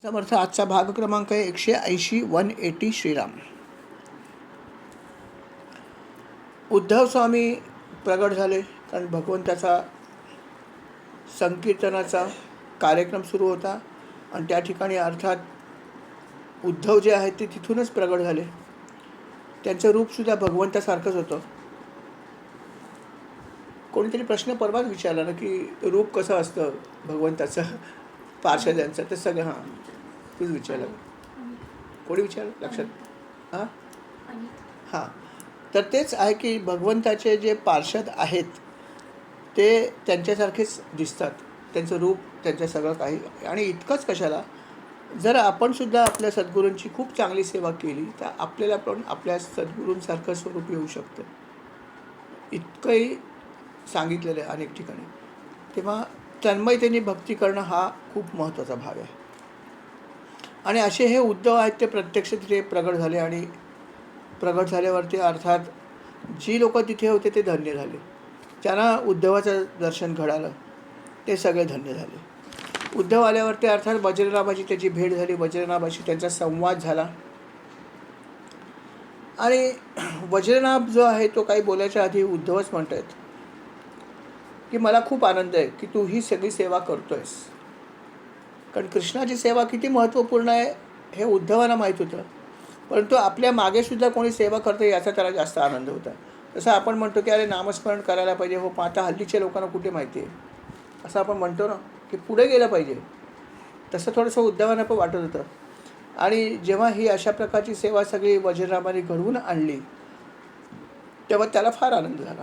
समर्थ आजचा भाग क्रमांक आहे 180 180 श्रीराम. उद्धव स्वामी प्रगट झाले कारण भगवंताचा संकीर्तनाचा कार्यक्रम सुरू होता आणि त्या ठिकाणी अर्थात उद्धव जे आहेत ते तिथूनच प्रगट झाले. त्यांचं रूपसुद्धा भगवंतासारखंच होतं. कोणीतरी प्रश्न परवाच विचारला ना की रूप कसं असतं भगवंताचं पार्षदांचं, ते सगळं तूच विचारलं. कोणी विचारलं लक्षात? हां तर तेच आहे की भगवंताचे जे पार्षद आहेत ते त्यांच्यासारखेच दिसतात, त्यांचं रूप, त्यांचं सगळं काही. आणि इतकंच कशाला, जर आपणसुद्धा आपल्या सद्गुरूंची खूप चांगली सेवा केली तर आपल्याला पण आपल्या सद्गुरूंसारखं स्वरूप येऊ शकतं. इतकंही सांगितलेलं आहे अनेक ठिकाणी. तेव्हा तन्मयतेने भक्ती करणं हा खूप महत्त्वाचा भाग आहे. आणि असे हे उद्धव आहेत ते प्रत्यक्ष तिथे प्रगट झाले आणि प्रगट झाल्यावरती अर्थात जी लोक तिथे होते ते धन्य झाले. ज्यांना उद्धवाचं दर्शन घडालं ते सगळे धन्य झाले. उद्धव आल्यावरती अर्थात वज्रनाभाची त्याची भेट झाली, वज्रनाभाशी त्यांचा संवाद झाला. आणि वज्रनाभ जो आहे तो काही बोलायच्या आधी उद्धवच म्हणत आहेत की मला खूप आनंद आहे की तू ही सगळी सेवा करतोयस. कारण कृष्णाची सेवा किती महत्त्वपूर्ण आहे हे उद्धवांना माहीत होतं, परंतु आपल्या मागेसुद्धा कोणी सेवा करतं याचा त्याला जास्त आनंद होता. जसं आपण म्हणतो की अरे नामस्मरण करायला पाहिजे, हो पण आता हल्लीच्या लोकांना कुठे माहिती आहे, असं आपण म्हणतो ना की पुढे गेलं पाहिजे. तसं थोडंसं उद्धवांना पण वाटत होतं. आणि जेव्हा ही अशा प्रकारची सेवा सगळी वज्रनाभाने घडवून आणली तेव्हा त्याला फार आनंद झाला.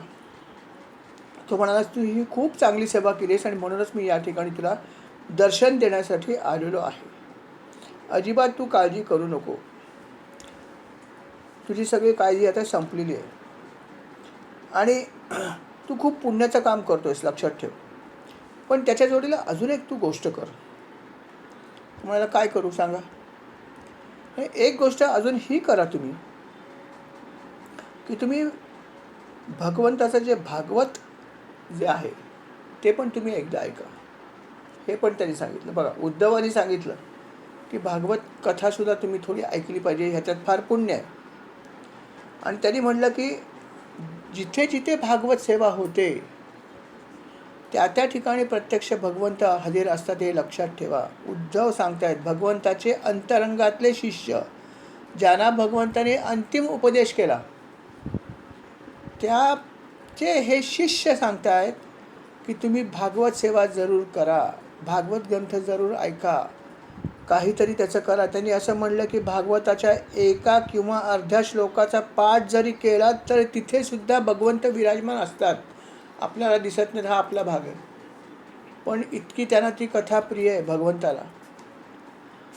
तो म्हणाला तू ही खूप चांगली सेवा केलीस आणि म्हणूनच मी या ठिकाणी तुला दर्शन देण्यासाठी आलेलो आहे. अजिबात तू काळजी करू नको, तुझी सगळी काळजी आता संपलेली आहे आणि तू खूप पुण्याचं काम करतोयस, लक्षात ठेव. पण त्याच्या जोडीला अजून एक तू गोष्ट कर. तुम्हाला काय करू सांगा? एक गोष्ट अजून ही करा तुम्ही की तुम्ही भगवंताचं जे भागवत जे आहे ते पण तुम्ही एकदा ऐका. हे पण त्यांनी सांगितलं. बघा, उद्धवांनी सांगितलं की भागवत कथासुद्धा तुम्ही थोडी ऐकली पाहिजे, ह्याच्यात फार पुण्य आहे. आणि त्यांनी म्हटलं की जिथे जिथे भागवत सेवा होते त्या त्या ठिकाणी प्रत्यक्ष भगवंत हजर असतात, हे लक्षात ठेवा. उद्धव सांगतायत भगवंताचे अंतरंगातले शिष्य ज्यांना भगवंताने अंतिम उपदेश केला त्याचे हे शिष्य सांगतायत की तुम्ही भागवत सेवा जरूर करा, भागवत ग्रंथ जरूर ऐका, काहीतरी त्याचं करा. त्यांनी असं म्हणलं की भागवताच्या एका किंवा अर्ध्या श्लोकाचा पाठ जरी केला तर तिथेसुद्धा भगवंत विराजमान असतात. आपल्याला दिसत नाही, हा आपला भाग आहे, पण इतकी त्यांना ती कथा प्रिय आहे भगवंताला.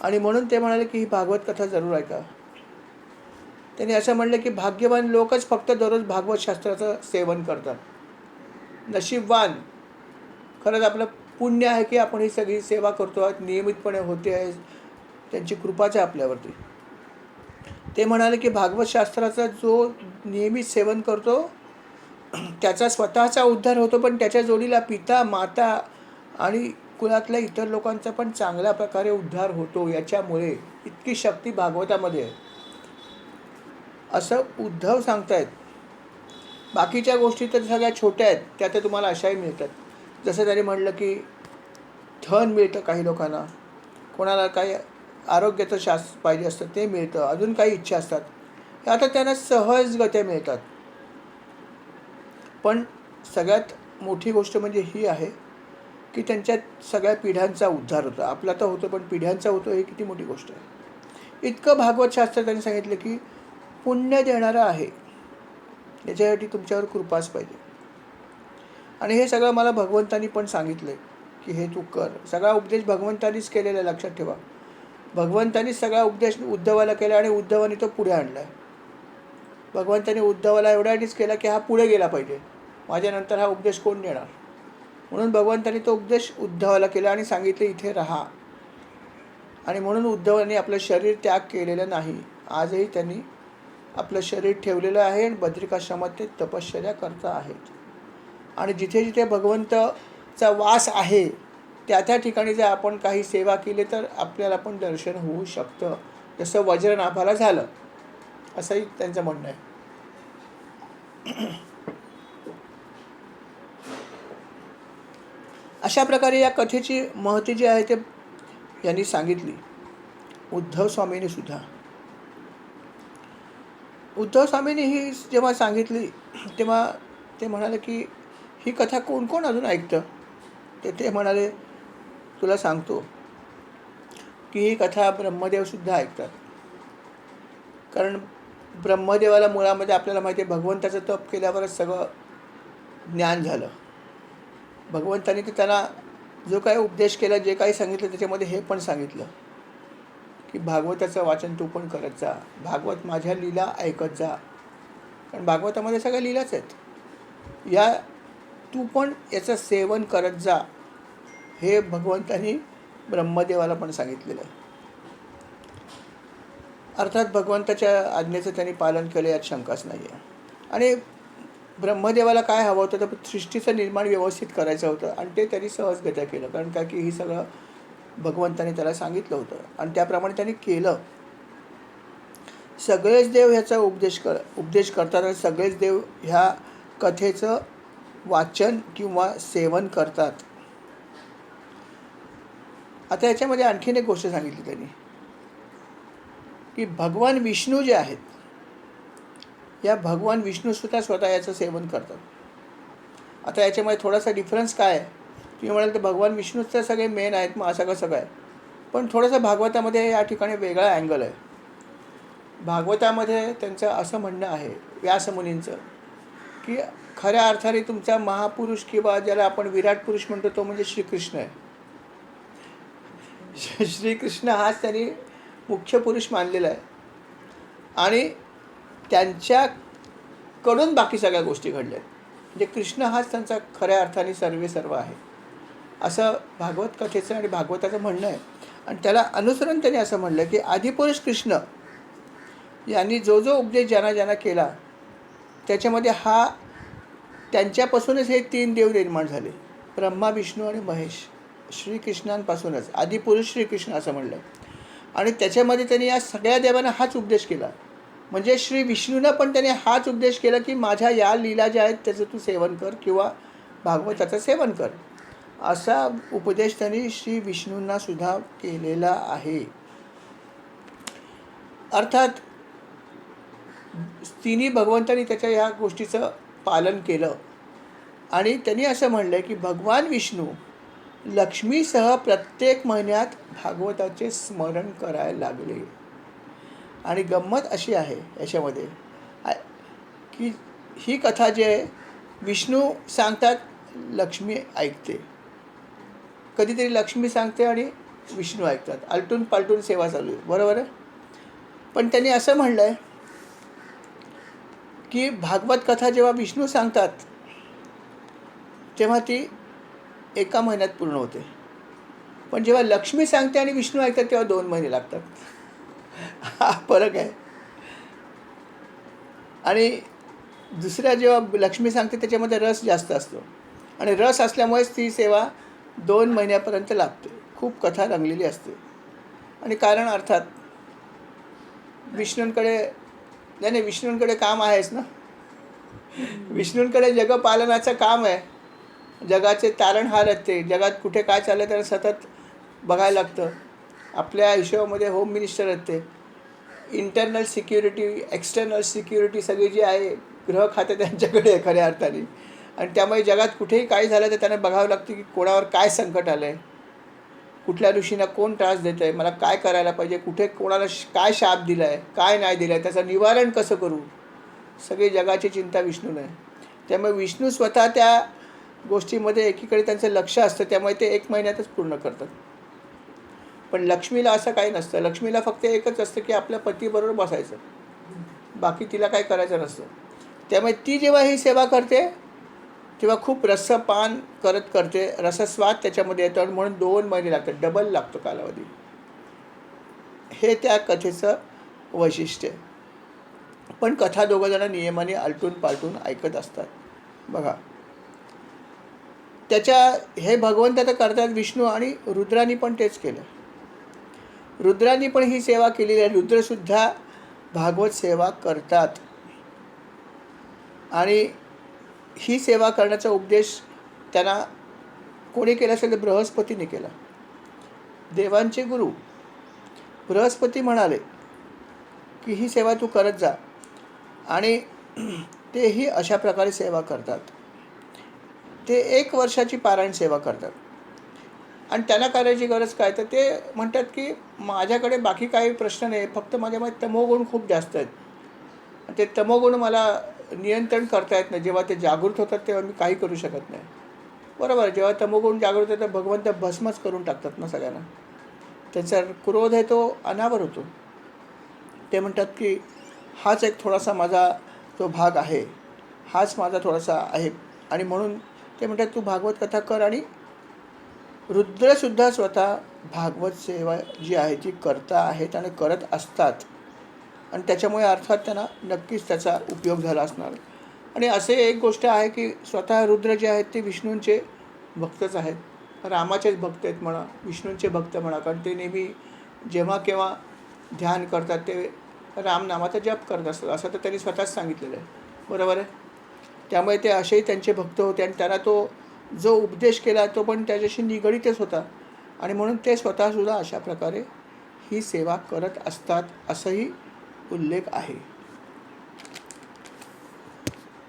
आणि म्हणून ते म्हणाले की ही भागवत कथा जरूर ऐका. त्यांनी असं म्हणलं की भाग्यवान लोकच फक्त दररोज भागवत शास्त्राचं सेवन करतात. नशीबवान, खरंच आपलं पुण्य आहे की आपण ही सगळी सेवा करतो आहोत, नियमितपणे होते आहे, त्यांची कृपाच आहे आपल्यावरती. ते म्हणाले की भागवत शास्त्राचं जो नियमित सेवन करतो त्याचा स्वतःचा उद्धार होतो, पण त्याच्या जोडीला पिता, माता आणि कुळातल्या इतर लोकांचा पण चांगल्या प्रकारे उद्धार होतो. याच्यामुळे इतकी शक्ती भागवतामध्ये आहे असं उद्धव सांगतायत. बाकीच्या गोष्टी तर सगळ्या छोट्या आहेत, त्या तर तुम्हाला अशाही मिळतात. जसं त्यांनी म्हणलं की धन मिळतं काही लोकांना, कोणाला काही आरोग्याचं पाहिजे असतं ते मिळतं, अजून काही इच्छा असतात, हे आता त्यांना सहजगत्या मिळतात. पण सगळ्यात मोठी गोष्ट म्हणजे ही आहे की त्यांच्यात सगळ्या पिढ्यांचा उद्धार होतो. आपला तर होतो पण पिढ्यांचा होतो, ही किती मोठी गोष्ट आहे. इतकं भागवत शास्त्र त्यांनी सांगितलं की पुण्य देणारं आहे, याच्यासाठी तुमच्यावर कृपाच पाहिजे. आणि हे सगळं मला भगवंतांनी पण सांगितलं की हे तू कर. सगळा उपदेश भगवंतांनीच केलेला आहे, लक्षात ठेवा. भगवंतांनीच सगळा उपदेश उद्धवाला केला आणि उद्धवाने तो पुढे आणला आहे. भगवंतांनी उद्धवाला एवढ्यासाठीच केला की हा पुढे गेला पाहिजे, माझ्यानंतर हा उपदेश कोण देणार. म्हणून भगवंतांनी तो उपदेश उद्धवाला केला आणि सांगितले इथे राहा. आणि म्हणून उद्धवाने आपलं शरीर त्याग केलेलं नाही. आजही त्यांनी आपलं शरीर ठेवलेलं आहे आणि बद्रिकाश्रमात ते तपश्चर्या करता आहेत. आणि जिथे जिथे भगवंताचा वास आहे त्या त्या ठिकाणी जर आपण काही सेवा केली तर आपल्याला पण दर्शन होऊ शकतं, जसं वज्रनाभाला झालं, असंही त्यांचं म्हणणं आहे. अशा प्रकारे या कथेची महती जी आहे ते यांनी सांगितली. उद्धव स्वामींनी सुद्धा, उद्धव स्वामींनी ही जेव्हा सांगितली तेव्हा ते म्हणाले की ही कथा कोण कोण अजून ऐकतं. ते म्हणाले, तुला सांगतो की ही कथा ब्रह्मदेवसुद्धा ऐकतात. कारण ब्रह्मदेवाला मुळामध्ये आपल्याला माहिती आहे भगवंताचं तप केल्यावरच सगळं ज्ञान झालं. भगवंताने ते त्यांना जो काही उपदेश केला, जे काही सांगितलं त्याच्यामध्ये हे पण सांगितलं की भागवताचं वाचन तू पण करत जा, भागवत माझ्या लीला ऐकत जा. कारण भागवतामध्ये सगळ्या लीलाच आहेत. या तू पण याचं सेवन करत जा, हे भगवंतानी ब्रह्मदेवाला पण सांगितलेलं आहे. अर्थात भगवंताच्या आज्ञेचं त्यांनी पालन केलं, यात शंकाच नाही आहे. आणि ब्रह्मदेवाला काय हवं होतं तर सृष्टीचं निर्माण व्यवस्थित करायचं होतं आणि ते त्यांनी सहजगत्या केलं. कारण काय की ही सगळं भगवंताने त्याला सांगितलं होतं आणि त्याप्रमाणे त्यांनी केलं. सगळेच देव ह्याचा उपदेश करतात आणि सगळेच देव ह्या कथेचं वाचन किंवा सेवन करतात. आता याच्यामध्ये आणखीन एक गोष्ट सांगितली त्यांनी की भगवान विष्णू जे आहेत, या भगवान विष्णूसुद्धा स्वतः याचं सेवन करतात. आता याच्यामध्ये थोडासा डिफरन्स काय आहे, तुम्ही म्हणाल तर भगवान विष्णूच तर सगळे मेन आहेत, मग असं कसं काय. पण थोडंसं भागवतामध्ये या ठिकाणी वेगळा अँगल आहे. भागवतामध्ये त्यांचं असं म्हणणं आहे व्यासमुनींचं की खऱ्या अर्थाने तुमचा महापुरुष किंवा ज्याला आपण विराट पुरुष म्हणतो तो म्हणजे श्रीकृष्ण आहे. श्रीकृष्ण हाच त्यांनी मुख्य पुरुष मानलेला आहे आणि त्यांच्याकडून बाकी सगळ्या गोष्टी घडल्या आहेत. म्हणजे कृष्ण हाच त्यांचा खऱ्या अर्थाने सर्व आहे, असं भागवत कथेचं आणि भागवताचं म्हणणं आहे. आणि त्याला अनुसरून त्यांनी असं म्हणलं की आदिपुरुष कृष्ण यांनी जो जो उपदेश ज्यांना केला त्याच्यामध्ये हा त्यांच्यापासूनच हे 3 देव निर्माण झाले, ब्रह्मा विष्णू आणि महेश. श्रीकृष्णांपासूनच आदिपुरुष श्रीकृष्ण असं म्हणलं. आणि त्याच्यामध्ये त्यांनी या सगळ्या देवांना हाच उपदेश केला. म्हणजे श्री विष्णूनं पण त्याने हाच उपदेश केला की माझ्या या लीला ज्या आहेत त्याचं तू सेवन कर किंवा भागवताचं सेवन कर, असा उपदेश त्यांनी श्री विष्णूंना सुद्धा केलेला आहे. अर्थात तिन्ही भगवंतांनी त्याच्या या गोष्टीचं पालन केलं आणि त्यांनी असं म्हणलं की भगवान विष्णू लक्ष्मीसह प्रत्येक महिन्यात भागवताचे स्मरण करायला लागले. आणि गंमत अशी आहे याच्यामध्ये की ही कथा जी आहे विष्णू सांगतात, लक्ष्मी ऐकते. कधीतरी लक्ष्मी सांगते आणि विष्णू ऐकतात, आलटून पालटून सेवा चालू आहे, बरोबर आहे. पण त्यांनी असं म्हणलं आहे की भागवत कथा जेव्हा विष्णू सांगतात तेव्हा ती एका महिन्यात पूर्ण होते, पण जेव्हा लक्ष्मी सांगते आणि विष्णू ऐकतात तेव्हा 2 महिने लागतात. हा फरक आहे. आणि दुसऱ्या जेव्हा लक्ष्मी सांगते त्याच्यामध्ये रस जास्त असतो आणि रस असल्यामुळेच ती सेवा 2 महिन्यापर्यंत लागते. खूप कथा रंगलेली असते. आणि कारण अर्थात विष्णूंकडे काम आहेच ना. विष्णूंकडे जगपालनाचं काम आहे. जगाचे तारणहार आहेत ते. जगात कुठे काय चाललं आहे त्याला सतत बघायला लागतं. आपल्या हिशोबामध्ये होम मिनिस्टर आहेत ते. इंटरनल सिक्युरिटी, एक्सटर्नल सिक्युरिटी सगळी जी आहे गृह खाते त्यांच्याकडे आहे खऱ्या अर्थाने. आणि त्यामुळे जगात कुठेही काय झालं तर त्यांना बघावं लागतं की कोणावर काय संकट आलं आहे, कुठल्या ऋषींना कोण त्रास देत आहे, मला काय करायला पाहिजे, कुठे कोणाला काय शाप दिला आहे, काय नाही दिला आहे, त्याचं निवारण कसं करू, सगळी जगाची चिंता विष्णूने आहे. त्यामुळे विष्णू स्वतः त्या गोष्टीमध्ये एकीकडे त्यांचं लक्ष असतं, त्यामुळे ते 1 महिन्यातच पूर्ण करतात. पण लक्ष्मीला असं काही नसतं. लक्ष्मीला फक्त एकच असतं की आपल्या पतीबरोबर बसायचं, बाकी तिला काय करायचं नसतं. त्यामुळे ती जेव्हा ही सेवा करते तेव्हा खूप रसपान करते, रसस्वाद त्याच्यामध्ये येतो आणि म्हणून 2 महिने लागतात, डबल लागतो कालावधी. हे त्या कथेचं वैशिष्ट्य आहे. पण कथा दोघंजणं नियमाने आलटून पालटून ऐकत असतात. बघा, त्याच्या हे भगवंत तर करतात विष्णू, आणि रुद्रांनी पण तेच केलं. रुद्रांनी पण ही सेवा केलेली आहे. रुद्रसुद्धा भागवत सेवा करतात. आणि ही सेवा करण्याचा उपदेश त्यांना कोणी केला असेल तर बृहस्पतीने केला. देवांचे गुरु बृहस्पती म्हणाले की ही सेवा तू करत जा, आणि तेही अशा प्रकारे सेवा करतात. ते 1 वर्षाची पारायण सेवा करतात. आणि त्यांना करायची गरज काय, तर ते म्हणतात की माझ्याकडे बाकी काही प्रश्न नाही, फक्त माझ्यामध्ये तमोगुण खूप जास्त आहेत. ते तमोगुण मला नियंत्रण करता येत नाही. जेव्हा ते जागृत होतात तेव्हा मी काही करू शकत नाही. बरोबर, जेव्हा तमोगुण जागृत होतं भगवंत भस्मच करून टाकतात ना सगळ्यांना. त्यांचा क्रोध आहे तो अनावर होतो. ते म्हणतात की हाच एक थोडासा माझा जो भाग आहे, हाच माझा थोडासा आहे, आणि म्हणून ते म्हणतात तू भागवत कथा कर. आणि रुद्रसुद्धा स्वतः भागवत सेवा जी आहे ती करता आहेत आणि करत असतात. आणि त्याच्यामुळे अर्थात त्यांना नक्कीच त्याचा उपयोग झाला असणार. आणि असे एक गोष्ट आहे की स्वतः रुद्र जे आहेत ते विष्णूंचे भक्तच आहेत. रामाचेच भक्त आहेत म्हणा, विष्णूंचे भक्त म्हणा, कारण ते नेहमी जेव्हा केव्हा ध्यान करतात ते रामनामाचा जप करत असतात, असं तर त्यांनी स्वतःच सांगितलेलं आहे. बरोबर आहे. त्यामुळे ते असेही त्यांचे भक्त होते, आणि त्यांना तो जो उपदेश केला तो पण त्याच्याशी निगडीतच होता. आणि म्हणून ते स्वतःसुद्धा अशा प्रकारे ही सेवा करत असतात, असंही उल्लेख आहे.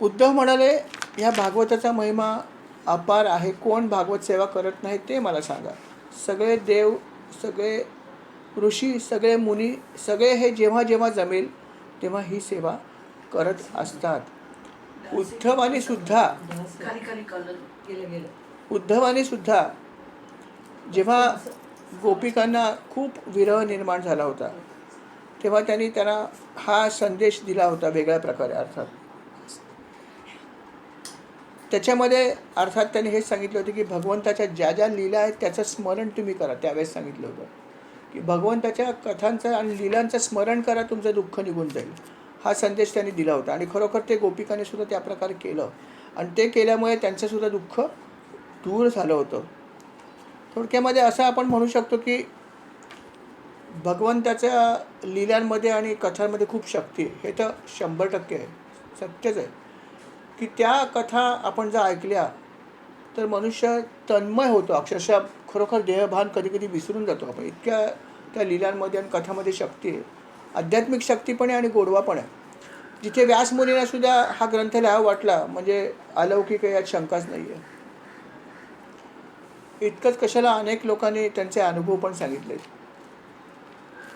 उद्धव म्हणाले, ह्या भागवताचा महिमा अपार आहे. कोण भागवत सेवा करत नाही ते मला सांगा. सगळे देव, सगळे ऋषी, सगळे मुनी, सगळे हे जेव्हा जेव्हा जमेल तेव्हा ही सेवा करत असतात. उद्धवाने सुद्धा जेव्हा गोपिकांना खूप विरह निर्माण झाला होता तेव्हा त्यांना हा संदेश दिला होता वेगळ्या प्रकारे. अर्थात त्याच्यामध्ये अर्थात त्यांनी हेच सांगितलं होतं की भगवंताच्या ज्या ज्या लीला आहेत त्याचं स्मरण तुम्ही करा. त्यावेळेस सांगितलं होतं की भगवंताच्या कथांचं आणि लीलांचं स्मरण करा, तुमचं दुःख निघून जाईल. हा संदेश त्यांनी दिला होता. आणि खरोखर ते गोपिकांनी सुद्धा त्या प्रकारे केलं, आणि ते केल्यामुळे त्यांचंसुद्धा दुःख दूर झालं होतं. थोडक्यामध्ये असं आपण म्हणू शकतो की भगवंताच्या लीलांमध्ये आणि कथांमध्ये खूप शक्ती आहे. हे तर 100% आहे, सत्यच आहे की त्या कथा आपण जर ऐकल्या तर मनुष्य तन्मय होतो. अक्षरशः खरोखर देहभान कधी कधी विसरून जातो आपण. इतक्या त्या लीलांमध्ये आणि कथामध्ये शक्ती आहे, आध्यात्मिक शक्ती पण आहे आणि गोडवा पण आहे. जिथे व्यासमुनींना सुद्धा हा ग्रंथ लिहावा वाटला म्हणजे अलौकिक यात शंकाच नाही आहे. इतकंच कशाला, अनेक लोकांनी त्यांचे अनुभव पण सांगितले.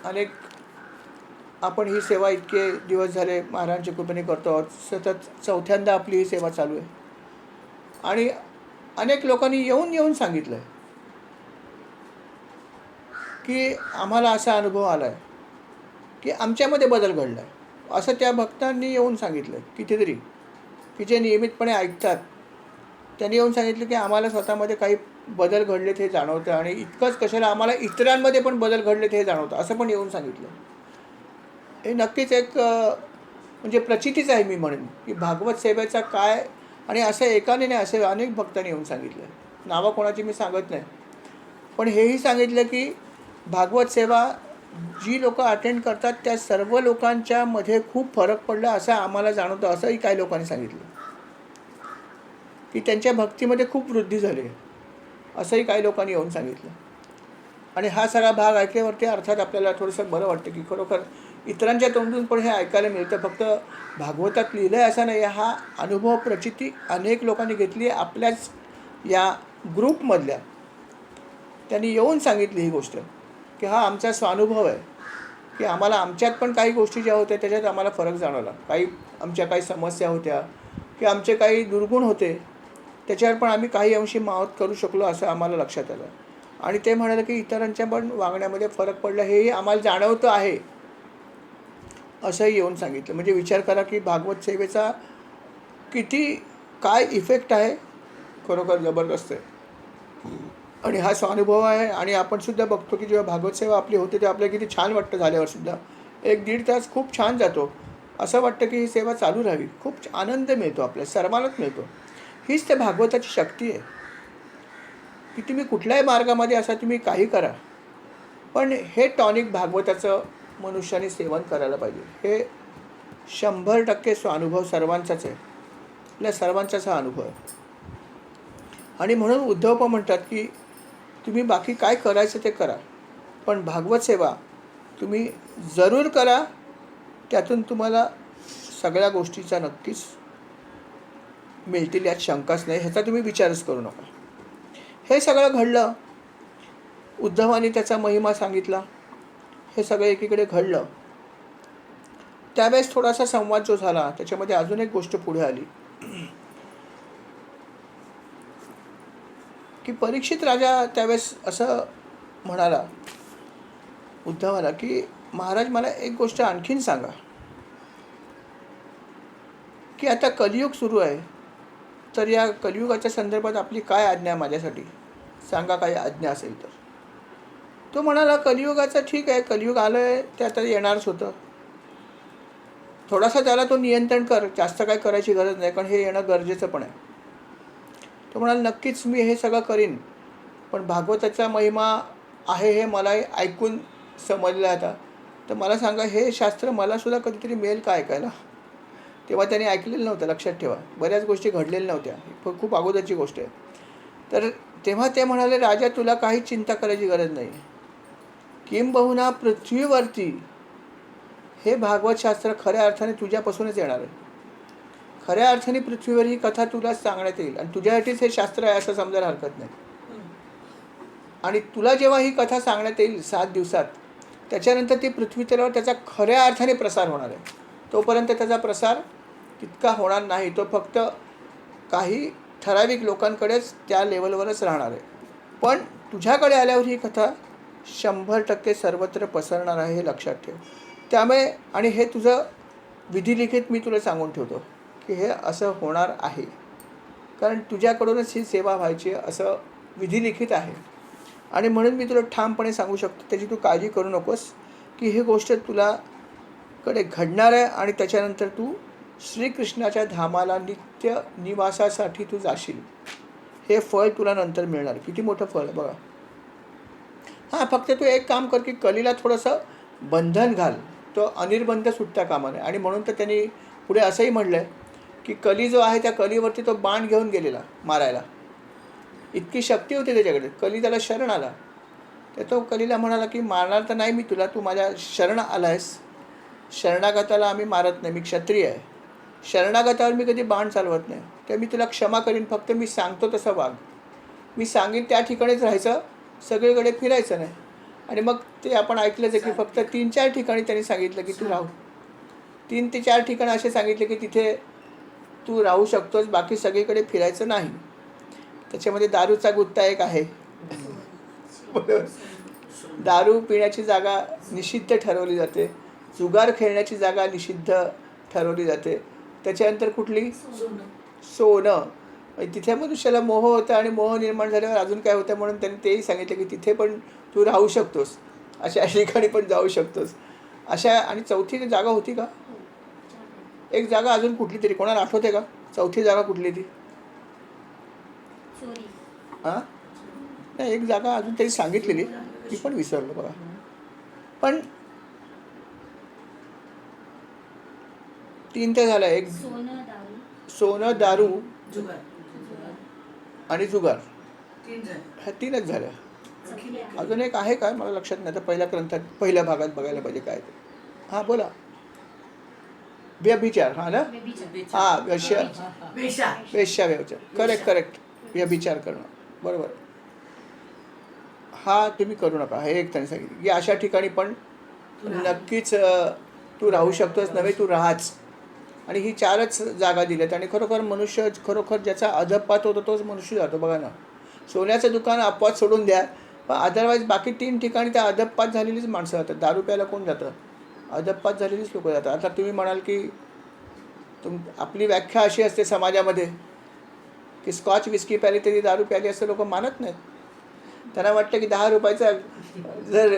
अनेक आपण ही सेवा इतके दिवस झाले महाराजांच्या कृपेने करतो आहोत. सतत 4थ्यांदा आपली ही सेवा चालू आहे. आणि अनेक लोकांनी येऊन सांगितलं आहे की आम्हाला असा अनुभव आला आहे की आमच्यामध्ये बदल घडला आहे. असं त्या भक्तांनी येऊन सांगितलं आहे. कितीतरी की जे नियमितपणे ऐकतात त्यांनी येऊन सांगितलं की आम्हाला स्वतःमध्ये काही बदल घडलेत हे जाणवतं. आणि इतकंच कशाला, आम्हाला इतरांमध्ये पण बदल घडलेत हे जाणवतं, असं पण येऊन सांगितलं. हे नक्कीच एक म्हणजे प्रचितीच आहे मी म्हणेन की भागवत सेवेचा काय. आणि असं एकाने नाही, असे अनेक भक्तांनी येऊन सांगितलं. नावं कोणाची मी सांगत नाही, पण हेही सांगितलं की भागवत सेवा जी लोक अटेंड करतात त्या सर्व लोकांच्या मध्ये खूप फरक पडला असं आम्हाला जाणवतं. असंही काही लोकांनी सांगितलं की त्यांच्या भक्तीमध्ये खूप वृद्धी झाली, असंही काही लोकांनी येऊन सांगितलं. आणि हा सगळा भाग ऐकल्यावरती अर्थात आपल्याला थोडंसं बरं वाटतं की खरोखर इतरांच्या तोंडून पण हे ऐकायला मिळतं. फक्त भागवतात लिहिलं आहे असं नाही, हा अनुभव प्रचिती अनेक लोकांनी घेतली आहे. आपल्याच या ग्रुपमधल्या त्यांनी येऊन सांगितली ही गोष्ट की हा आमचा स्वानुभव आहे की आम्हाला आमच्यात पण काही गोष्टी ज्या होत्या त्याच्यात आम्हाला फरक जाणवला. आमच्या काही समस्या होत्या की आमचे काही दुर्गुण होते, त्याच्यावर पण आम्ही काही अंशी मावत करू शकलो असं आम्हाला लक्षात आलं. आणि ते म्हणाले की इतरांच्या पण वागण्यामध्ये फरक पडला हेही आम्हाला जाणवतं आहे, असंही येऊन सांगितलं. म्हणजे विचार करा की भागवत सेवेचा किती काय इफेक्ट आहे, खरोखर जबरदस्त आहे. आणि हा स्वानुभव आहे. आणि आपण सुद्धा बघतो की जेव्हा भागवत सेवा आपली होते तेव्हा आपल्याला किती छान वाटतं. झाल्यावर सुद्धा 1-1.5 तास खूप छान जातो. असं वाटतं की ही सेवा चालू राहावी. खूप आनंद मिळतो, आपल्याला सर्वांनाच मिळतो. हीच त्या भागवताची शक्ती आहे. की तुम्ही कुठल्याही मार्गामध्ये असा तुम्ही काही करा, पण हे टॉनिक भागवताचं मनुष्याने सेवन करायला पाहिजे. हे 100% स्वानुभव सर्वांचाच आहे, आपल्या सर्वांचाच हा अनुभव आहे. आणि म्हणून उद्धवपा म्हणतात की तुम्ही बाकी काय करायचं ते करा, पण भागवत सेवा तुम्ही जरूर करा. त्यातून तुम्हाला सगळ्या गोष्टीचा नक्कीच मिळतील, यात शंकाच नाही. ह्याचा तुम्ही विचारच करू नका. हे सगळं घडलं, उद्धवाने त्याचा महिमा सांगितला, हे सगळं एकीकडे घडलं. त्यावेळेस थोडासा संवाद जो झाला त्याच्यामध्ये अजून एक गोष्ट पुढे आली की परीक्षित राजा त्यावेळेस असं म्हणाला उद्धवाला की महाराज, मला एक गोष्ट आणखीन सांगा की आता कलियुग सुरू आहे, तर या कलियुगाच्या संदर्भात आपली काय आज्ञा आहे माझ्यासाठी, सांगा काही आज्ञा असेल तर. तो म्हणाला कलियुगाचं ठीक आहे, कलियुग आलं आहे ते आता येणारच होतं, थोडासा त्याला तो नियंत्रण कर, जास्त काय करायची गरज नाही, कारण हे येणं गरजेचं पण आहे. तो म्हणाला नक्कीच मी हे सगळं करीन, पण भागवताचा महिमा आहे हे मला ऐकून समजलं आता, तर मला सांगा हे शास्त्र मलासुद्धा कधीतरी मिळेल का ऐकायला. तेव्हा त्याने ऐकलेलं नव्हतं, लक्षात ठेवा, बऱ्याच गोष्टी घडलेल्या नव्हत्या, खूप अगोदरची गोष्ट आहे. तर तेव्हा ते म्हणाले राजा, तुला काही चिंता करायची गरज नाही, किंबहुना पृथ्वीवरती हे भागवत शास्त्र खऱ्या अर्थाने तुझ्यापासूनच येणार आहे. खऱ्या अर्थाने पृथ्वीवर ही कथा तुला सांगण्यात येईल आणि तुझ्यासाठीच हे शास्त्र आहे असं समजायला हरकत नाही. आणि तुला जेव्हा ही कथा सांगण्यात येईल 7 दिवसात, त्याच्यानंतर ती पृथ्वी तलावर त्याचा खऱ्या अर्थाने प्रसार होणार आहे. तोपर्यंत त्याचा प्रसार तितका होणार नाही, तो फक्त काही ठराविक लोकांकडेच त्या लेवलवरच राहणार आहे. पण तुझ्याकडे आल्यावर ही कथा 100% सर्वत्र पसरणार आहे, हे लक्षात ठेव. त्यामुळे आणि हे तुझं विधिलिखित मी तुला सांगून ठेवतो की हे असं होणार आहे, कारण तुझ्याकडूनच ही सेवा व्हायची असं विधिलिखित आहे. आणि म्हणून मी तुला ठामपणे सांगू शकतो, त्याची तू काळजी करू नकोस की ही गोष्ट तुलाकडे घडणार आहे आणि त्याच्यानंतर तू श्रीकृष्णाच्या धामाला नित्य निवासासाठी तू जाशील. हे फळ तुला नंतर मिळणार. किती मोठं फळ बघा. हां, फक्त तू एक काम कर की कलीला थोडंसं बंधन घाल, तो अनिर्बंध सुटता कामा नये. आणि म्हणून तर त्यांनी पुढे असंही म्हणलं आहे की कली जो आहे त्या कलीवरती तो बाण घेऊन गेलेला मारायला, इतकी शक्ती होती त्याच्याकडे. कली त्याला शरण आला, तर तो कलीला म्हणाला की मारणार तर नाही मी तुला, तू माझ्या शरण आला आहेस, शरणागताला आम्ही मारत नाही, मी क्षत्रिय आहे, शरणागतावर मी कधी बाण चालवत नाही, तर मी तुला क्षमा करीन, फक्त मी सांगतो तसं वाग, मी सांगेन त्या ठिकाणीच राहायचं, सगळीकडे फिरायचं नाही. आणि मग ते आपण ऐकलंच आहे की फक्त 3-4 ठिकाणी त्यांनी सांगितलं की तू राहू, 3 ते 4 ठिकाणं असे सांगितले की तिथे तू राहू शकतोस, बाकी सगळीकडे फिरायचं नाही. त्याच्यामध्ये दारूचा गुत्ता एक आहे, दारू पिण्याची जागा निषिद्ध ठरवली जाते, जुगार खेळण्याची जागा निषिद्ध ठरवली जाते. त्याच्यानंतर कुठली, सोनं, तिथे मनुष्याला मोह होता आणि मोह निर्माण झाल्यावर अजून काय होतं, म्हणून त्यांनी तेही सांगितलं की तिथे पण तू राहू शकतोस, अशा ठिकाणी पण जाऊ शकतोस अशा. आणि चौथी जागा होती का, एक जागा अजून कुठली तरी, कोणाला आठवते का चौथी जागा कुठली ती? हां, नाही, एक जागा अजून तरी सांगितलेली, ती पण विसरलो बघा. पण 3 ते झालं, एक सोनं, दारू आणि जुगार, ह्या 3च झाल्या. अजून एक आहे काय मला लक्षात नाही, तर पहिल्या ग्रंथात पहिल्या भागात बघायला पाहिजे काय ते. हां बोला, व्यभिचार. हां ना, हां, वेश्या व्यभिचार, करेक्ट, व्यभिचार करणं, बरोबर. हा तुम्ही करू नका, हे एक त्यांनी सांगितलं की अशा ठिकाणी पण नक्कीच तू राहू शकतोस, नव्हे तू राहाच. आणि ही 4च जागा दिल्यात. आणि खरोखर मनुष्य, खरोखर ज्याचा अधपात होतो तोच मनुष्य जातो बघा ना. सोन्याचं दुकान अपवाद सोडून द्या, पण अदरवाईज बाकी 3 ठिकाणी त्या अधपात झालेलीच माणसं जातात. दारू प्यायला कोण जातं, अधपात झालेलीच लोकं जातात. आता तुम्ही म्हणाल की आपली व्याख्या अशी असते समाजामध्ये की स्कॉच विस्की प्याली तरी दारू प्याली असं लोक मानत नाहीत. त्यांना वाटतं की 10 रुपयाचा जर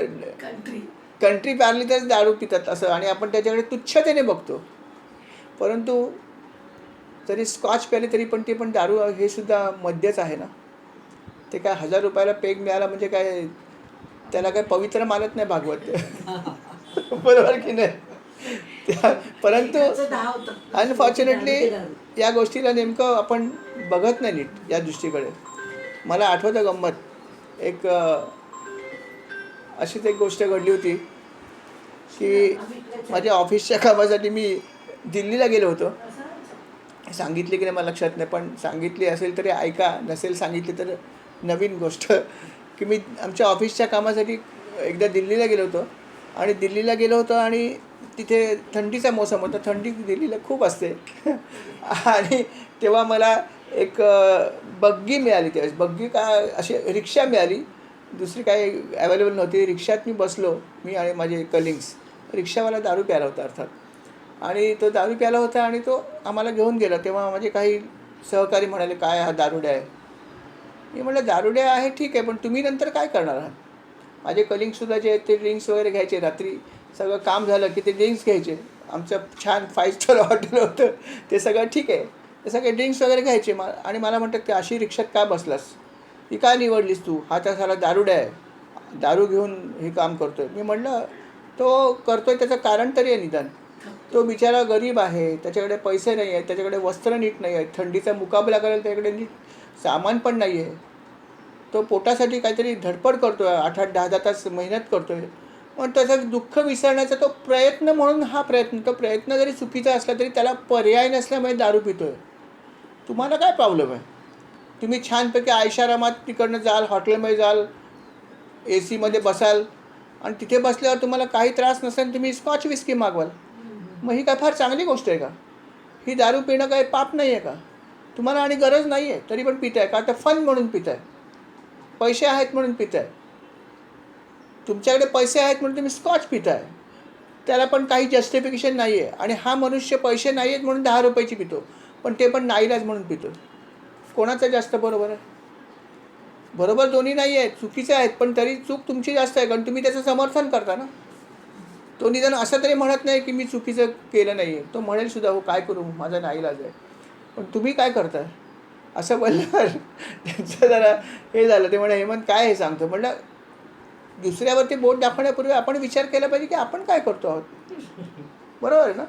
कंट्री प्यारली तर दारू पितात असं, आणि आपण त्याच्याकडे तुच्छतेने बघतो. परंतु जरी स्कॉच प्याली तरी पण ते पण दारू हे सुद्धा मद्यच आहे ना. ते काय 1000 रुपयाला पेग मिळाला म्हणजे काय त्याला काय पवित्र मानत नाही भागवत. बरोबर की नाही? परंतु अनफॉर्च्युनेटली या गोष्टीला नेमकं आपण बघत नाही नीट या दृष्टीकडे. मला आठवतं गंमत, एक अशीच एक गोष्ट घडली होती की माझ्या ऑफिसच्या कामासाठी मी दिल्लीला गेलो होतो. सांगितली की नाही मला लक्षात नाही, पण सांगितली असेल तरी ऐका, नसेल सांगितली तर नवीन गोष्ट की मी आमच्या ऑफिसच्या कामासाठी एकदा दिल्लीला गेलो होतो. आणि तिथे थंडीचा मोसम होता. थंडी दिल्लीला खूप असते. आणि तेव्हा मला एक बग्गी मिळाली. त्यावेळेस बग्गी का अशी रिक्षा मिळाली, दुसरी काही अवेलेबल नव्हती. रिक्षात मी बसलो, मी आणि माझे कलिग्स. रिक्षावाला दारू प्यायला होता अर्थात, आणि तो दारू प्यायला होता आणि तो आम्हाला घेऊन गेला. तेव्हा माझे काही सहकारी म्हणाले, काय हा दारुड्या आहे. मी म्हटलं दारुड्या आहे ठीक आहे, पण तुम्ही नंतर काय करणार आहात. माझे कलिंगसुद्धा जे आहेत ते ड्रिंक्स वगैरे घ्यायचे. रात्री सगळं काम झालं की ते ड्रिंक्स घ्यायचे. आमचं छान 5 स्टार हॉटेल होतं, ते सगळं ठीक आहे. ते सगळे ड्रिंक्स वगैरे घ्यायचे. आणि मला म्हणतात की अशी रिक्षात का बसलास, ही काय निवडलीस तू, हा त्या साला दारुड्या आहे, दारू घेऊन हे काम करतो आहे. मी म्हटलं तो करतो आहे त्याचं कारण तरी आहे निदान. तो बिचारा गरीब आहे, त्याच्याकडे पैसे नाही आहेत, त्याच्याकडे वस्त्र नीट नाही आहेत, थंडीचा मुकाबला करायला त्याच्याकडे नीट सामान पण नाही आहे. तो पोटासाठी काहीतरी धडपड करतो आहे, 8-8, 10-10 तास मेहनत करतो आहे. पण त्याचं दुःख विसरण्याचा तो प्रयत्न म्हणून हा प्रयत्न, तो प्रयत्न जरी चुकीचा असला तरी त्याला पर्याय नसल्यामुळे दारू पितो आहे. तुम्हाला काय प्रॉब्लेम आहे. तुम्ही छानपैकी आयशारामात तिकडनं जाल, हॉटेलमध्ये जाल, ए सीमध्ये बसाल, आणि तिथे बसल्यावर तुम्हाला काही त्रास नसेल तुम्ही स्कॉच विस्की मागवाल. मग ही काय फार चांगली गोष्ट आहे का. ही दारू पिणं काही पाप नाही आहे का. तुम्हाला आणि गरज नाही आहे तरी पण पिताय का, तर फन म्हणून पिताय, पैसे आहेत म्हणून पिताय. तुमच्याकडे पैसे आहेत म्हणून तुम्ही स्कॉच पिताय, त्याला पण काही जस्टिफिकेशन नाही आहे. आणि हा मनुष्य पैसे नाही आहेत म्हणून 10 रुपयाची पितो, पण ते पण नाईलाज म्हणून पितो. कोणाचं जास्त बरोबर आहे. बरोबर दोन्ही नाही आहेत, चुकीचे आहेत, पण तरी चूक तुमची जास्त आहे, कारण तुम्ही त्याचं समर्थन करता ना. तो निदान असं तरी म्हणत नाही की मी चुकीचं केलं नाही आहे. तो म्हणेल सुद्धा, हो काय करू, माझा नाईलाज आहे. पण तुम्ही काय करताय असं बोलल्यावर त्यांचं जरा हे झालं. ते म्हणे, हेमंत काय हे सांगतो. म्हटलं दुसऱ्यावरती बोट दाखवण्यापूर्वी आपण विचार केला पाहिजे की आपण काय करतो आहोत. बरोबर आहे ना.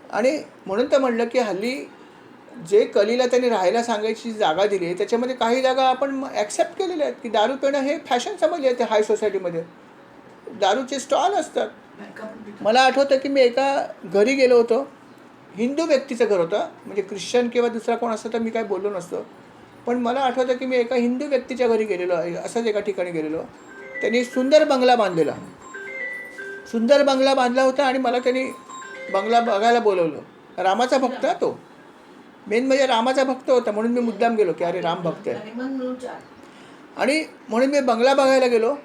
आणि म्हणून तर म्हणलं की हल्ली जे कलीला त्यांनी राहायला सांगायची जागा दिली आहे त्याच्यामध्ये काही जागा आपण ॲक्सेप्ट केलेल्या आहेत की दारू पिणं हे फॅशन समजली आहे. ते हाय सोसायटीमध्ये दारूचे स्टॉल असतात. मला आठवतं की मी एका घरी गेलो होतो. हिंदू व्यक्तीचं घर होतं, म्हणजे ख्रिश्चन किंवा दुसरा कोण असतं तर मी काय बोललो नसतो. पण मला आठवतं की मी एका हिंदू व्यक्तीच्या घरी गेलेलो, असंच एका ठिकाणी गेलेलो. त्यांनी सुंदर बंगला बांधलेला, सुंदर बंगला बांधला होता. आणि मला त्यांनी बंगला बघायला बोलवलं. रामाचा भक्त तो, मेन म्हणजे रामाचा भक्त होता, म्हणून मी मुद्दाम गेलो की अरे राम भक्त आहे. आणि म्हणून मी बंगला बघायला गेलो.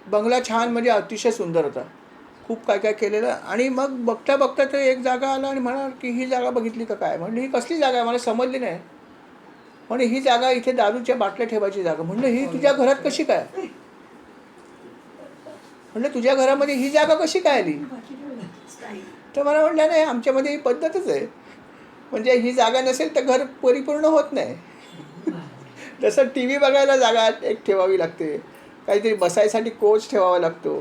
बंगला छान म्हणजे अतिशय सुंदर होता, खूप काय काय केलेलं. आणि मग बघता बघता ते एक जागा आला आणि म्हणाल की ही जागा बघितली का काय. म्हणलं ही कसली जागा आहे, मला समजली नाही. म्हणजे ही जागा इथे दारूच्या बाटल्या ठेवायची जागा. म्हणलं ही तुझ्या घरात कशी काय. म्हणलं तुझ्या घरामध्ये ही जागा कशी काय आली. तर मला म्हटलं नाही, आमच्यामध्ये ही पद्धतच आहे. म्हणजे ही जागा नसेल तर घर परिपूर्ण होत नाही. जसं टी व्ही बघायला जागा एक ठेवावी लागते, काहीतरी बसायसाठी कोच ठेवावा लागतो,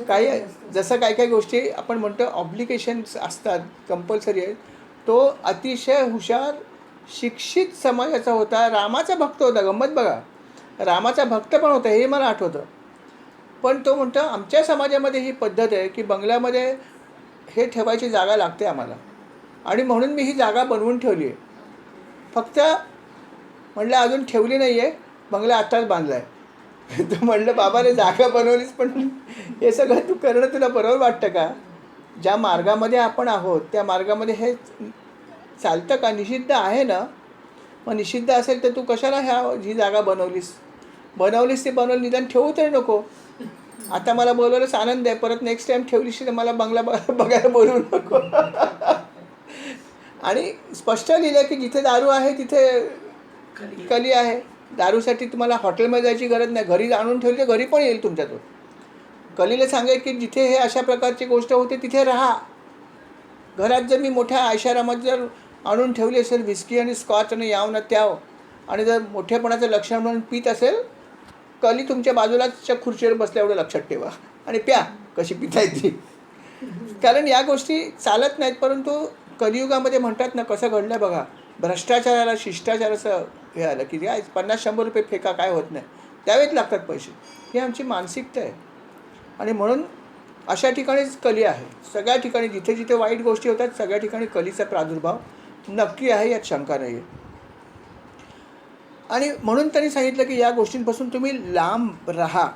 काही जसं काही काही गोष्टी आपण म्हणतो ऑब्लिगेशन्स असतात, कंपल्सरी आहेत. तो अतिशय हुशार शिक्षित समाजाचा होता, रामाचा भक्त होता. गंमत बघा, रामाचा भक्त पण होता हे मला आठवतं. पण तो म्हणतो आमच्या समाजामध्ये ही पद्धत आहे की बंगल्यामध्ये हे ठेवायची जागा लागते आम्हाला, आणि म्हणून मी ही जागा बनवून ठेवली आहे. फक्त म्हटलं अजून ठेवली नाही आहे, बंगला आत्ताच बांधला आहे. तर म्हटलं बाबाने जागा बनवलीच, पण हे सगळं तू करणं तुला बरोबर वाटतं का. ज्या मार्गामध्ये आपण आहोत त्या मार्गामध्ये हे चालतं का. निषिद्ध आहे ना. मग निषिद्ध असेल तर तू कशाला ही जागा बनवलीस ती बनवली, निदान ठेवू तरी नको. आता मला बोलवलंच आनंद आहे, परत नेक्स्ट टाईम ठेवलीस तर मला बंगला बघायला बोलवू नको. आणि स्पष्ट लिहिलं की जिथे दारू आहे तिथे कली आहे. दारूसाठी तुम्हाला हॉटेलमध्ये जायची गरज नाही, घरी आणून ठेवली तर घरी पण येईल तुमच्या तो. कलीला सांगेल की जिथे हे अशा प्रकारची गोष्ट होते तिथे राहा. घरात जर मी मोठ्या आयशारामात जर आणून ठेवली असेल विस्की आणि स्कॉच आणि याव ना त्याव, आणि जर मोठेपणाचं लक्षण म्हणून पीत असेल कली तुमच्या बाजूलाच्या खुर्चीवर बसल्या एवढं लक्षात ठेवा आणि प्या कशी पिता येते. कारण या गोष्टी चालत नाहीत. परंतु कलियुगामध्ये म्हणतात ना, कसं घडलं बघा, भ्रष्टाचाराला शिष्टाचाराचं हे आलं की काय 50-100 रुपये फेका काय होत नाही, त्यावेळेस लागतात पैसे. ही आमची मानसिकता आहे. आणि म्हणून अशा ठिकाणीच कली आहे. सगळ्या ठिकाणी जिथे जिथे वाईट गोष्टी होतात सगळ्या ठिकाणी कलीचा प्रादुर्भाव नक्की आहे, यात शंका नाही आहे. आणि म्हणून त्यांनी सांगितलं की या गोष्टींपासून तुम्ही लांब राहा.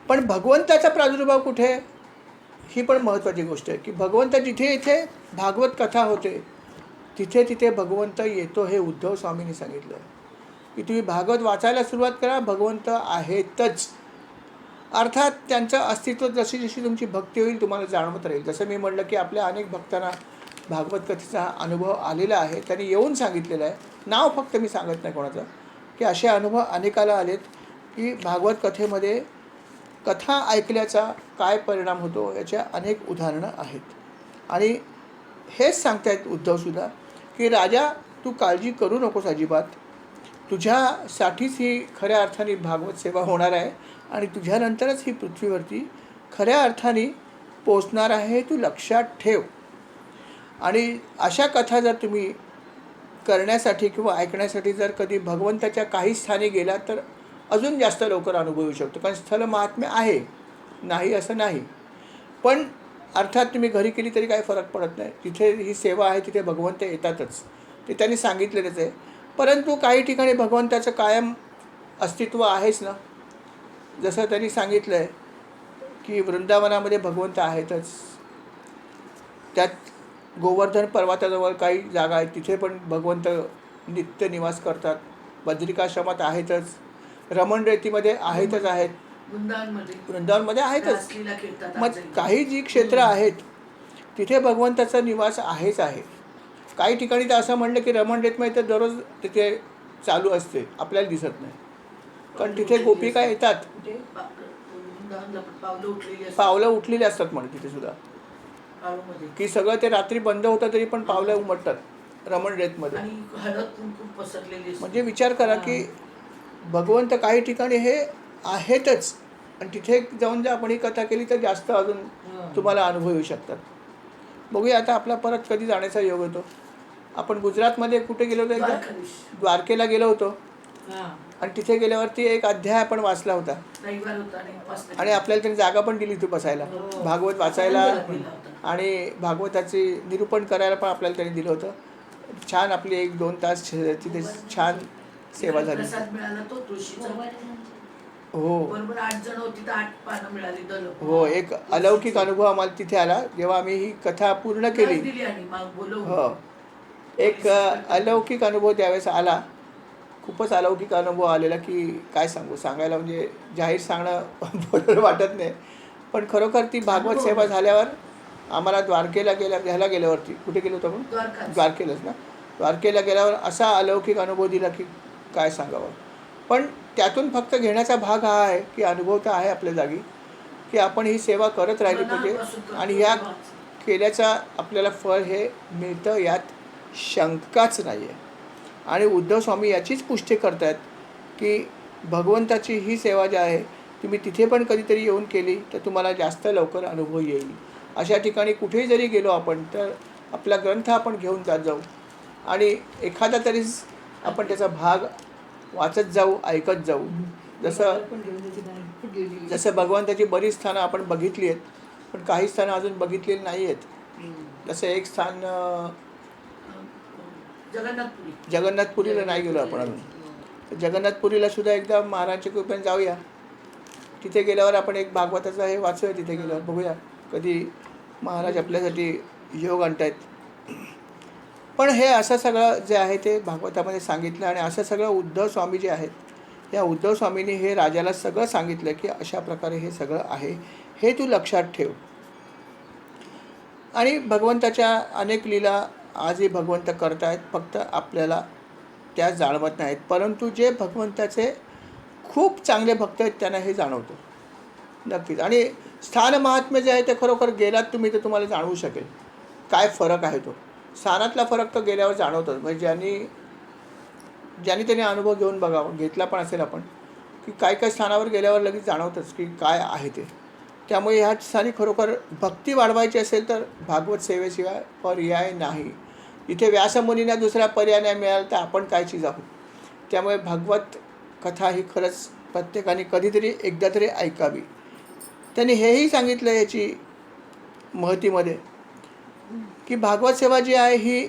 पण भगवंताचा प्रादुर्भाव कुठे आहे, ही पण महत्त्वाची गोष्ट आहे. की भगवंत जिथे इथे भागवत कथा होते तिथे तिथे भगवंत येतो, हे उद्धव स्वामींनी सांगितलं. की तुम्ही भागवत वाचायला सुरुवात करा, भगवंत आहेतच. अर्थात त्यांचं अस्तित्व जशी जशी तुमची भक्ती होईल तुम्हाला जाणवत राहील. जसं मी म्हटलं की आपल्या अनेक भक्तांना भागवत कथेचा अनुभव आलेला आहे, त्यांनी येऊन सांगितलेलं आहे. नाव फक्त मी सांगत नाही कोणाचं, की असे अनुभव अनेकाला आलेत की भागवत कथेमध्ये कथा ऐकल्याचा काय परिणाम होतो याच्या अनेक उदाहरणं आहेत. आणि हेच सांगतायत उद्धवसुद्धा की राजा तू काळजी करू नकोस अजिबात, तुझ्यासाठीच ही खऱ्या अर्थाने भागवत सेवा होणार आहे आणि तुझ्यानंतरच ही पृथ्वीवरती खऱ्या अर्थाने पोचणार आहे, हे तू लक्षात ठेव. आणि अशा कथा जर तुम्ही करण्यासाठी किंवा ऐकण्यासाठी जर कधी भगवंताच्या काही स्थानी गेला तर अजून जास्त लवकर अनुभव येऊ शकतो. कारण स्थल महात्म्य आहे, नाही असं नाही. पण अर्थात तुम्ही घरी केली तरी काही फरक पडत नाही. तिथे ही सेवा आहे, तिथे भगवंत येतातच, ते त्यांनी सांगितलेलंच आहे. परंतु काही ठिकाणी भगवंताचं कायम अस्तित्व आहेच ना. जसं त्यांनी सांगितलं आहे की वृंदावनामध्ये भगवंत आहेतच. त्यात गोवर्धन पर्वताजवळ काही जागा आहेत, तिथे पण भगवंत नित्य निवास करतात. बद्रिकाश्रमात आहेतच, रमण रेतीमध्ये आहेतच आहेत, वृंदावनमध्ये आहेतच. मग काही जी क्षेत्र आहेत तिथे भगवंताचा निवास आहेच आहे. काही ठिकाणी तर असं म्हणलं की रमण रेतमध्ये तर दररोज तिथे चालू असते, आपल्याला दिसत नाही. कारण तिथे गोपिका येतात, पावलं उठलेली असतात म्हणे तिथे सुद्धा, की सगळं ते रात्री बंद होतं तरी पण पावलं उमटतात रमण रेतमध्ये. म्हणजे विचार करा की भगवंत काही ठिकाणी हे आहेतच. आणि तिथे जाऊन जर आपण ही कथा केली तर जास्त अजून तुम्हाला अनुभव येऊ शकतात. बघूया आता आपला परत कधी जाण्याचा योग होतो. आपण गुजरातमध्ये कुठे गेलो होतो, एकदा द्वारकेला गेलो होतो. आणि तिथे गेल्यावरती एक अध्याय आपण वाचला होता आणि आपल्याला त्यांनी जागा पण दिली होती बसायला, भागवत वाचायला आणि भागवताचे निरूपण करायला पण आपल्याला त्यांनी दिलं होतं. छान आपली 1-2 तास तिथे छान सेवा झाली. हो हो, एक अलौकिक अनुभव आम्हाला तिथे आला जेव्हा आम्ही ही कथा पूर्ण केली. हो, एक अलौकिक अनुभव त्यावेळेस आला. खूपच अलौकिक अनुभव आलेला की काय सांगू, सांगायला म्हणजे जाहीर सांगणं बरोबर वाटत नाही. पण खरोखर ती भागवत सेवा झाल्यावर आम्हाला द्वारकेला घ्यायला गेल्यावरती, कुठे गेलो होतो आपण, द्वारकेलाच ना, द्वारकेला गेल्यावर असा अलौकिक अनुभव दिला की काय सांगावं. पण त्यातून फक्त घेण्याचा भाग हा आहे की अनुभव तर आहे आपल्या जागी की आपण ही सेवा करत राहिली पाहिजे आणि ह्या केल्याचा आपल्याला फळ हे मिळतं, यात शंकाच नाही आहे. आणि उद्धव स्वामी याचीच पुष्टी करत आहेत की भगवंताची ही सेवा जी आहे तुम्ही तिथे पण कधीतरी येऊन केली तर तुम्हाला जास्त लवकर अनुभव येईल. अशा ठिकाणी कुठेही जरी गेलो आपण तर आपला ग्रंथ आपण घेऊन जाऊ आणि एखादा तरी आपण त्याचा भाग वाचत जाऊ, ऐकत जाऊ. जसं भगवंताची बरीच स्थानं आपण बघितली आहेत, पण काही स्थानं अजून बघितलेली नाही आहेत. जसं एक स्थान जगन्नाथपुरीला नाही गेलो आपण अजून. तर जगन्नाथपुरीला सुद्धा एकदा महाराजांच्या कृपेने जाऊया. तिथे गेल्यावर आपण एक भागवताचा हे वाचूया. तिथे गेल्यावर बघूया कधी महाराज आपल्यासाठी योग आणतायत. पण हे असं सगळं जे आहे ते भागवतामध्ये सांगितलं आणि असं सगळं उद्धव स्वामी जे आहेत या उद्धव स्वामींनी हे राजाला सगळं सांगितलं की अशा प्रकारे हे सगळं आहे, हे तू लक्षात ठेव. आणि भगवंताच्या अनेक लीला आजही भगवंत करतायत, फक्त आपल्याला त्या जाणवत नाहीत. परंतु जे भगवंताचे खूप चांगले भक्त आहेत त्यांना हे जाणवतं नक्कीच. आणि स्थान महात्म्य जे आहे ते खरोखर गेलात तुम्ही तर तुम्हाला जाणवू शकेल काय फरक आहे. तो स्थानातला फरक तर गेल्यावर जाणवतोच. म्हणजे ज्यांनी त्याने अनुभव घेऊन बघावं, घेतला पण असेल आपण, की काय काय स्थानावर गेल्यावर लगेच जाणवतंच की काय आहे ते. त्यामुळे ह्या स्थानी खरोखर भक्ती वाढवायची असेल तर भागवत सेवेशिवाय पर्याय नाही. इथे व्यासमुनींना दुसरा पर्याय नाही मिळाला तर आपण काय चीज आहोत. त्यामुळे भागवत कथा ही खरंच प्रत्येकाने कधीतरी एकदा तरी ऐकावी. त्यांनी हेही सांगितलं याची महतीमध्ये की भागवत सेवा जी आहे ही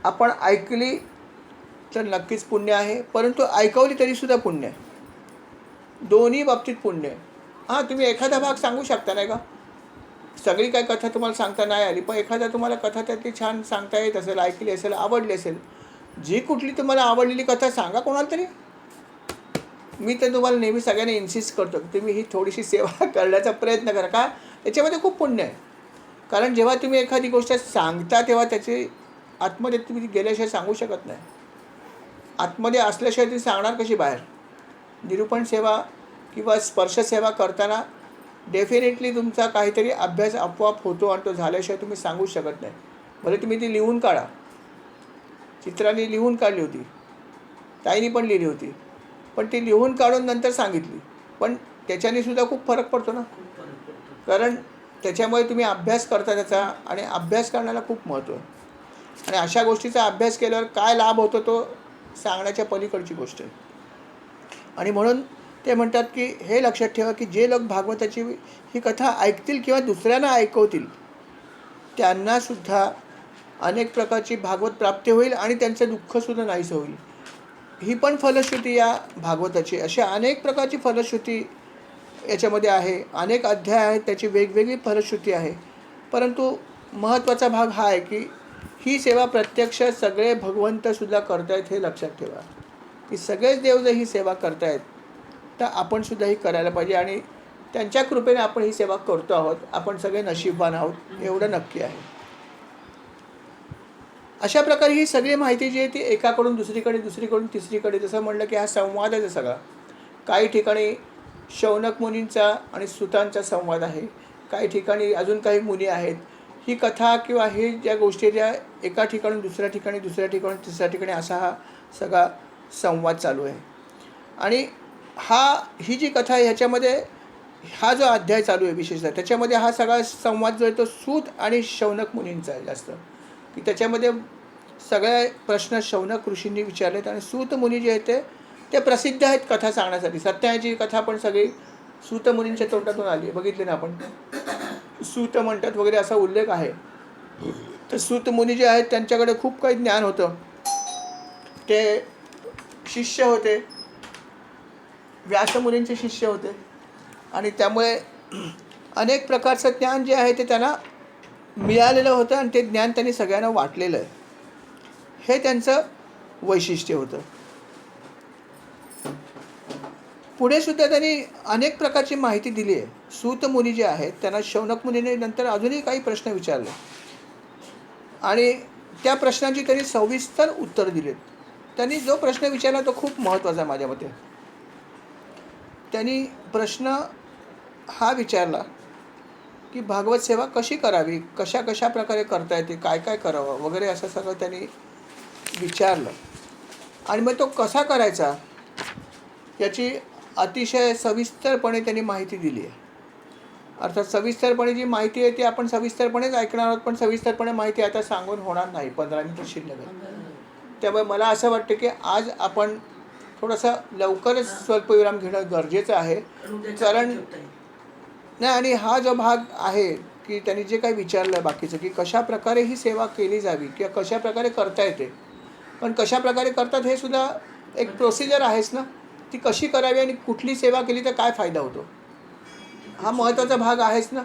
आपण ऐकली तर नक्कीच पुण्य आहे, परंतु ऐकवली तरीसुद्धा पुण्य आहे. दोन्ही बाबतीत पुण्य आहे. हां, तुम्ही एखादा भाग सांगू शकता नाही का. सगळी काही कथा तुम्हाला सांगता नाही आली, पण एखादा तुम्हाला कथा त्यातली छान सांगता येत असेल, ऐकली असेल, आवडली असेल, जी कुठली तुम्हाला आवडलेली कथा सांगा कोणाला तरी. मी तर तुम्हाला नेहमी सगळ्यांना इन्सिस्ट करतो की तुम्ही ही थोडीशी सेवा करण्याचा प्रयत्न करा. का याच्यामध्ये खूप पुण्य आहे. कारण जेव्हा तुम्ही एखादी गोष्ट सांगता तेव्हा त्याची आतमध्ये तुम्ही गेल्याशिवाय सांगू शकत नाही. आतमध्ये असल्याशिवाय ती सांगणार कशी बाहेर. निरूपण सेवा किंवा स्पर्श सेवा करताना डेफिनेटली तुमचा काहीतरी अभ्यास आपोआप होतो आणि तो झाल्याशिवाय तुम्ही सांगू शकत नाही. भले तुम्ही ती लिहून काढा. चित्राने लिहून काढली होती, ताईनी पण लिहिली होती, पण ती लिहून काढून नंतर सांगितली, पण त्याच्याने सुद्धा खूप फरक पडतो ना. कारण त्याच्यामुळे तुम्ही अभ्यास करता त्याचा, आणि अभ्यास करण्याला खूप महत्त्व आहे. आणि अशा गोष्टीचा अभ्यास केल्यावर काय लाभ होतो तो सांगण्याच्या पलीकडची गोष्ट आहे. आणि म्हणून ते म्हणतात की हे लक्षात ठेवा की जे लोक भागवताची ही कथा ऐकतील किंवा दुसऱ्यांना ऐकवतील त्यांनासुद्धा अनेक प्रकारची भागवत प्राप्ती होईल आणि त्यांचं दुःखसुद्धा नाहीसं होईल. ही पण फलश्रुती या भागवताची. अशा अनेक प्रकारची फलश्रुती याच्यामध्ये आहे. अनेक अध्याय आहेत, त्याची वेगवेगळी फलश्रुती आहे. परंतु महत्त्वाचा भाग हा आहे की ही सेवा प्रत्यक्ष सगळे भगवंतसुद्धा करतायत हे लक्षात ठेवा. की सगळेच देव जर ही सेवा करतायत तर आपणसुद्धा ही करायला पाहिजे, आणि त्यांच्या कृपेने आपण ही सेवा करतो आहोत. आपण सगळे नशीबवान आहोत एवढं नक्की आहे. अशा प्रकारे ही सगळी माहिती जी आहे ती एकाकडून दुसरीकडे, दुसरीकडून तिसरीकडे, जसं म्हणलं की हा संवाद आहे सगळा. काही ठिकाणी शौनक मुनींचा आणि सुतांचा संवाद आहे, काही ठिकाणी अजून काही मुनी आहेत. ही कथा किंवा हे ज्या गोष्टी ज्या एका ठिकाणून दुसऱ्या ठिकाणी, दुसऱ्या ठिकाणून तिसऱ्या ठिकाणी असा हा सगळा संवाद चालू आहे. आणि ही जी कथा आहे ह्याच्यामध्ये हा जो अध्याय चालू आहे विशेषतः त्याच्यामध्ये हा सगळा संवाद जो आहे तो सूत आणि शौनक मुनींचा आहे जास्त. की त्याच्यामध्ये सगळे प्रश्न शौनक ऋषींनी विचारलेत आणि सूत मुनी जे आहेत ते प्रसिद्ध आहेत कथा सांगण्यासाठी. सत्याची कथा पण सगळी सूत मुनींच्या तोंडातून आली, बघितले ना आपण. सूत म्हणतात वगैरे असा उल्लेख आहे. तर सूत मुनी जे आहेत त्यांच्याकडे खूप काही ज्ञान होतं. ते शिष्य होते, व्यासमुनींचे शिष्य होते, आणि त्यामुळे अनेक प्रकारचं ज्ञान जे आहे ते त्यांना मिळालेलं होतं आणि ते ज्ञान त्यांनी सगळ्यांना वाटलेलं आहे. हे त्यांचं वैशिष्ट्य होतं. पुढे सुद्धा त्यांनी अनेक प्रकारची माहिती दिली आहे. सूत मुनी जे आहेत त्यांना शौनक मुनीने नंतर अजूनही काही प्रश्न विचारले आणि त्या प्रश्नांची त्यांनी सविस्तर उत्तर दिलेत. त्यांनी जो प्रश्न विचारला तो खूप महत्त्वाचा माझ्या मते. त्यांनी प्रश्न हा विचारला की भागवत सेवा कशी करावी, कशा कशा प्रकारे करता येते, काय काय करावं वगैरे असं सगळं त्यांनी विचारलं. आणि मग तो कसा करायचा याची अतिशय सविस्तरपणे त्यांनी माहिती दिली आहे. अर्थात सविस्तरपणे जी माहिती आहे ती आपण सविस्तरपणेच ऐकणार आहोत, पण सविस्तरपणे माहिती आता सांगून होणार नाही, 15 मिनिटं शिल्लक आहे. त्यामुळे मला असं वाटतं की आज आपण थोडंसं लवकरच स्वल्पविराम घेणं गरजेचं आहे. कारण नाही, आणि हा जो भाग आहे की त्यांनी जे काही विचारलं बाकीचं की कशा प्रकारे ही सेवा केली जावी किंवा कशा प्रकारे करता येते, पण कशा प्रकारे करतात हे सुद्धा एक प्रोसिजर आहेच ना. ती कशी करावी आणि कुठली सेवा केली तर काय फायदा होतो, हा महत्त्वाचा भाग आहेच ना.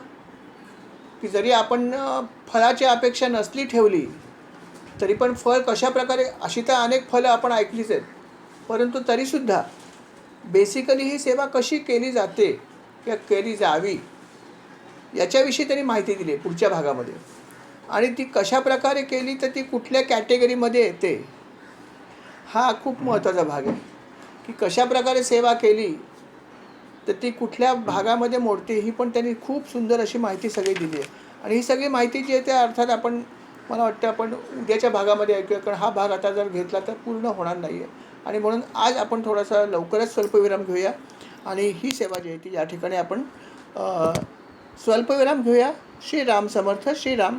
की जरी आपण फळाची अपेक्षा नसली ठेवली तरी पण फळ कशा प्रकारे, अशी तर अनेक फळं आपण ऐकलीच आहेत, परंतु तरीसुद्धा बेसिकली ही सेवा कशी केली जाते किंवा केली जावी याच्याविषयी त्यांनी माहिती दिली आहे पुढच्या भागामध्ये. आणि ती कशा प्रकारे केली तर ती कुठल्या कॅटेगरीमध्ये येते हा खूप महत्त्वाचा भाग आहे. की कशा प्रकारे सेवा केली तर ती कुठल्या भागामध्ये मोडते ही पण त्यांनी खूप सुंदर अशी माहिती सगळी दिली आहे. आणि ही सगळी माहिती जी आहे त्या अर्थात आपण, मला वाटतं आपण उद्याच्या भागामध्ये ऐकूया, कारण हा भाग आता जर घेतला तर पूर्ण होणार नाही आहे. आणि म्हणून आज आपण थोडासा लवकरच स्वल्पविराम घेऊया आणि ही सेवा जी आहे ती या ठिकाणी आपण स्वल्पविराम घेऊया. श्रीराम समर्थ. श्रीराम.